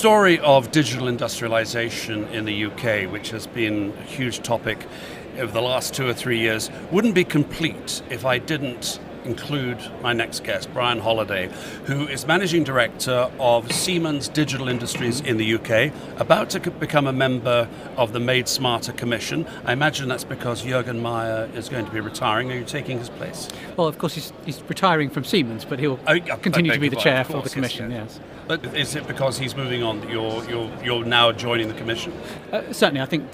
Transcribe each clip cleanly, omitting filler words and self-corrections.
story of digital industrialization in the UK, which has been a huge topic over the last 2 or 3 years, wouldn't be complete if I didn't include my next guest, Brian Holliday, who is Managing Director of Siemens Digital Industries in the UK, about to become a member of the Made Smarter Commission. I imagine that's because Jürgen Meyer is going to be retiring. Are you taking his place? Well, of course, he's retiring from Siemens, but he'll continue to be the chair for the Commission, yes. But is it because he's moving on that you're now joining the Commission? Certainly, I think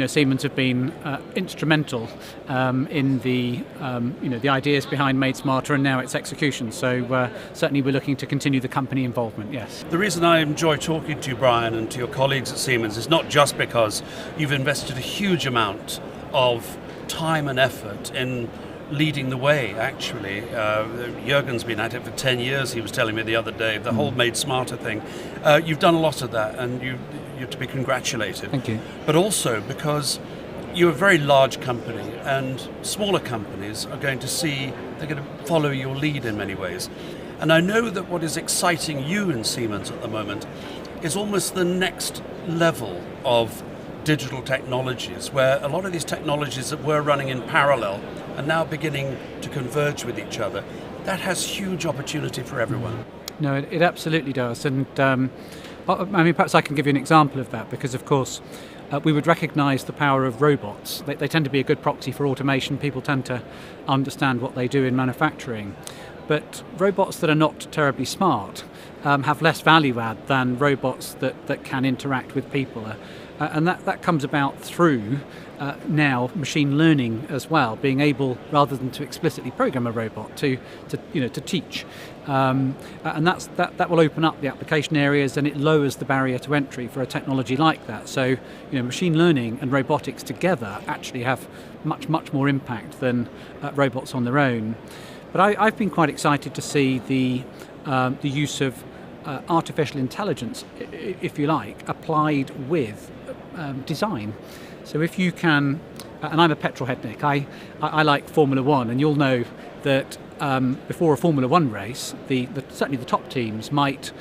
Siemens have been instrumental in the the ideas behind Made Smarter and now its execution. So certainly, we're looking to continue the company involvement. Yes. The reason I enjoy talking to you, Brian, and to your colleagues at Siemens is not just because you've invested a huge amount of time and effort in leading the way, actually. Jürgen's been at it for 10 years, he was telling me the other day, the whole Made Smarter thing. You've done a lot of that, and you're to be congratulated. Thank you. But also because you're a very large company, and smaller companies are going to they're going to follow your lead in many ways. And I know that what is exciting you in Siemens at the moment is almost the next level of digital technologies, where a lot of these technologies that were running in parallel are now beginning to converge with each other. That has huge opportunity for everyone. No, it absolutely does. And perhaps I can give you an example of that, because of course we would recognise the power of robots. They tend to be a good proxy for automation. People tend to understand what they do in manufacturing. But robots that are not terribly smart have less value add than robots that can interact with people. And that comes about through now machine learning as well, being able, rather than to explicitly program a robot, to teach, and that will open up the application areas, and it lowers the barrier to entry for a technology like that. So machine learning and robotics together actually have much more impact than robots on their own. But I've been quite excited to see the use of artificial intelligence, if you like, applied with design. So if you can, and I'm a petrolhead, Nick, I like Formula One, and you'll know that before a Formula One race, certainly the top teams might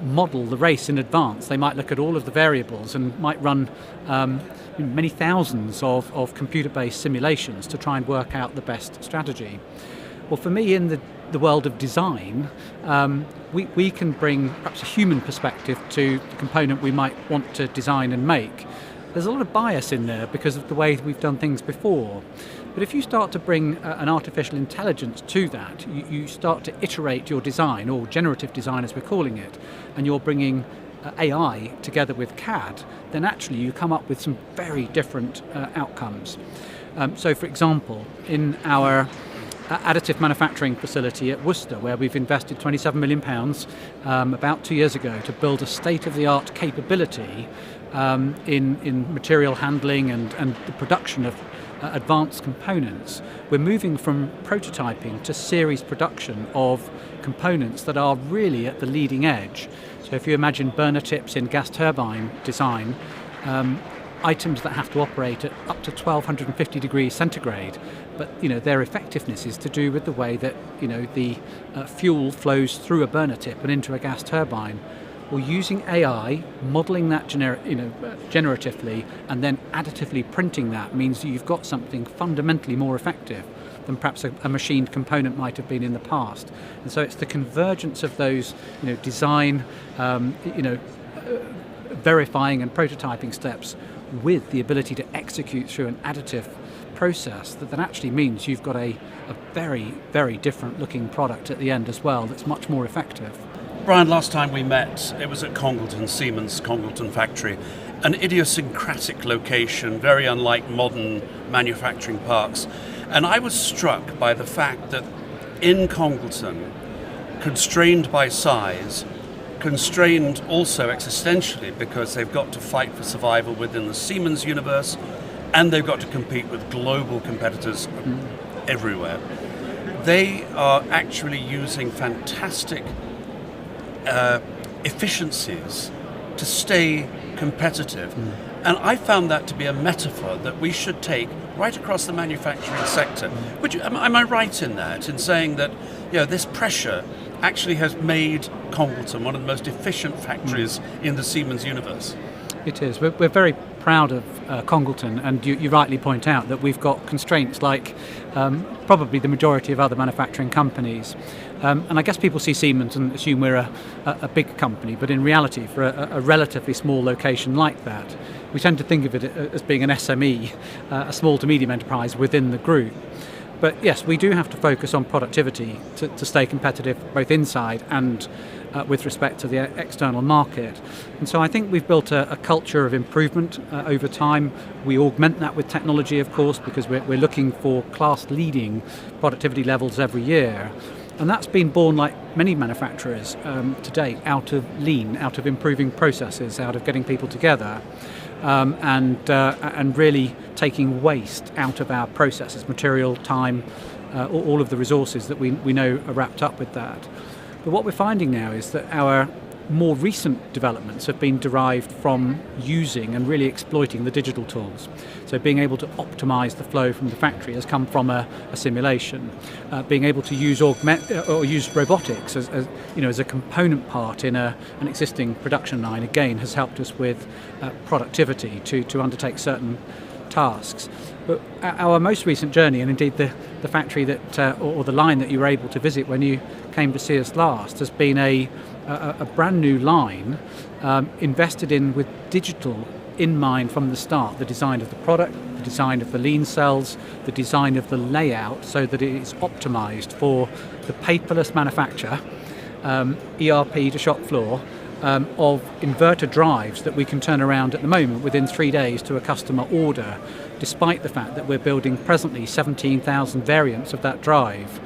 model the race in advance. They might look at all of the variables and might run many thousands of computer-based simulations to try and work out the best strategy. Well, for me, in the world of design, we can bring perhaps a human perspective to the component we might want to design and make. There's a lot of bias in there because of the way we've done things before. But if you start to bring an artificial intelligence to that, you start to iterate your design, or generative design as we're calling it, and you're bringing AI together with CAD, then actually you come up with some very different outcomes. So for example, in our additive manufacturing facility at Worcester, where we've invested £27 million about 2 years ago to build a state-of-the-art capability in material handling and the production of advanced components. We're moving from prototyping to series production of components that are really at the leading edge. So if you imagine burner tips in gas turbine design, items that have to operate at up to 1250 degrees centigrade, but their effectiveness is to do with the way that the fuel flows through a burner tip and into a gas turbine. Well, using AI, modelling that generatively, and then additively printing that means that you've got something fundamentally more effective than perhaps a machined component might have been in the past. And so it's the convergence of those design, verifying and prototyping steps with the ability to execute through an additive process that actually means you've got a very, very different looking product at the end as well that's much more effective. Brian, last time we met, it was at Congleton, Siemens Congleton factory, an idiosyncratic location, very unlike modern manufacturing parks. And I was struck by the fact that in Congleton, constrained by size, constrained also existentially because they've got to fight for survival within the Siemens universe, and they've got to compete with global competitors everywhere. They are actually using fantastic efficiencies to stay competitive. And I found that to be a metaphor that we should take right across the manufacturing sector. Am I right in that, in saying that this pressure actually has made Congleton one of the most efficient factories in the Siemens universe? It is. We're very proud of Congleton, and you rightly point out that we've got constraints like probably the majority of other manufacturing companies. And I guess people see Siemens and assume we're a big company, but in reality, for a relatively small location like that, we tend to think of it as being an SME, a small to medium enterprise within the group. But yes, we do have to focus on productivity to stay competitive both inside and with respect to the external market. And so I think we've built a culture of improvement over time. We augment that with technology, of course, because we're looking for class-leading productivity levels every year. And that's been born, like many manufacturers to date, out of lean, out of improving processes, out of getting people together. And really taking waste out of our processes, material, time, all of the resources that we know are wrapped up with that. But what we're finding now is that our more recent developments have been derived from using and really exploiting the digital tools. So being able to optimize the flow from the factory has come from a simulation. Being able to use use robotics as a component part in an existing production line, again, has helped us with productivity to undertake certain tasks. But our most recent journey, and indeed the factory or the line that you were able to visit when you came to see us last, has been a brand new line invested in with digital in mind from the start. The design of the product, the design of the lean cells, the design of the layout so that it is optimized for the paperless manufacture, ERP to shop floor, of inverter drives that we can turn around at the moment within 3 days to a customer order, despite the fact that we're building presently 17,000 variants of that drive.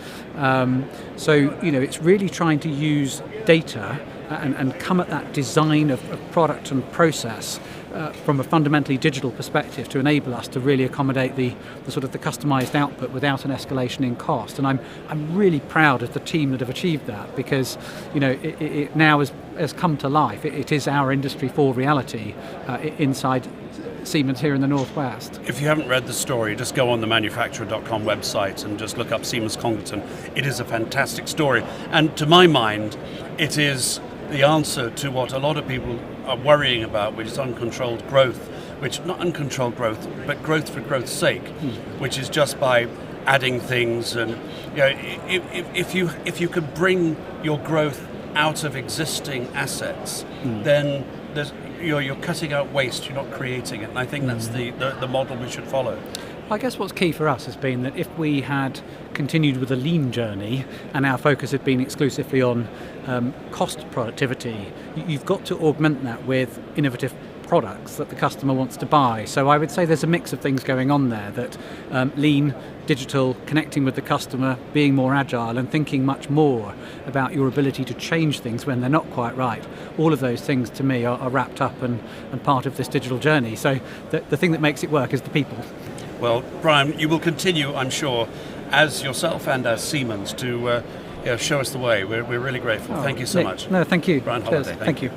So it's really trying to use data and come at that design of product and process from a fundamentally digital perspective to enable us to really accommodate the sort of the customized output without an escalation in cost. And I'm really proud of the team that have achieved that, because it now has come to life. It is our Industry 4 reality inside Siemens here in the Northwest. If you haven't read the story, just go on the manufacturer.com website and just look up Siemens Congleton. It is a fantastic story, and to my mind, it is the answer to what a lot of people are worrying about, which is uncontrolled growth, not uncontrolled growth, but growth for growth's sake, which is just by adding things. And if you could bring your growth out of existing assets, then you're cutting out waste, you're not creating it. And I think that's the model we should follow. I guess what's key for us has been that if we had continued with a lean journey and our focus had been exclusively on cost productivity, you've got to augment that with innovative products that the customer wants to buy. So I would say there's a mix of things going on there, that lean, digital, connecting with the customer, being more agile and thinking much more about your ability to change things when they're not quite right. All of those things to me are wrapped up and part of this digital journey. So the thing that makes it work is the people. Well, Brian, you will continue, I'm sure, as yourself and as Siemens, to show us the way. We're really grateful. Thank you so much. No, thank you. Brian Holliday. Thank you.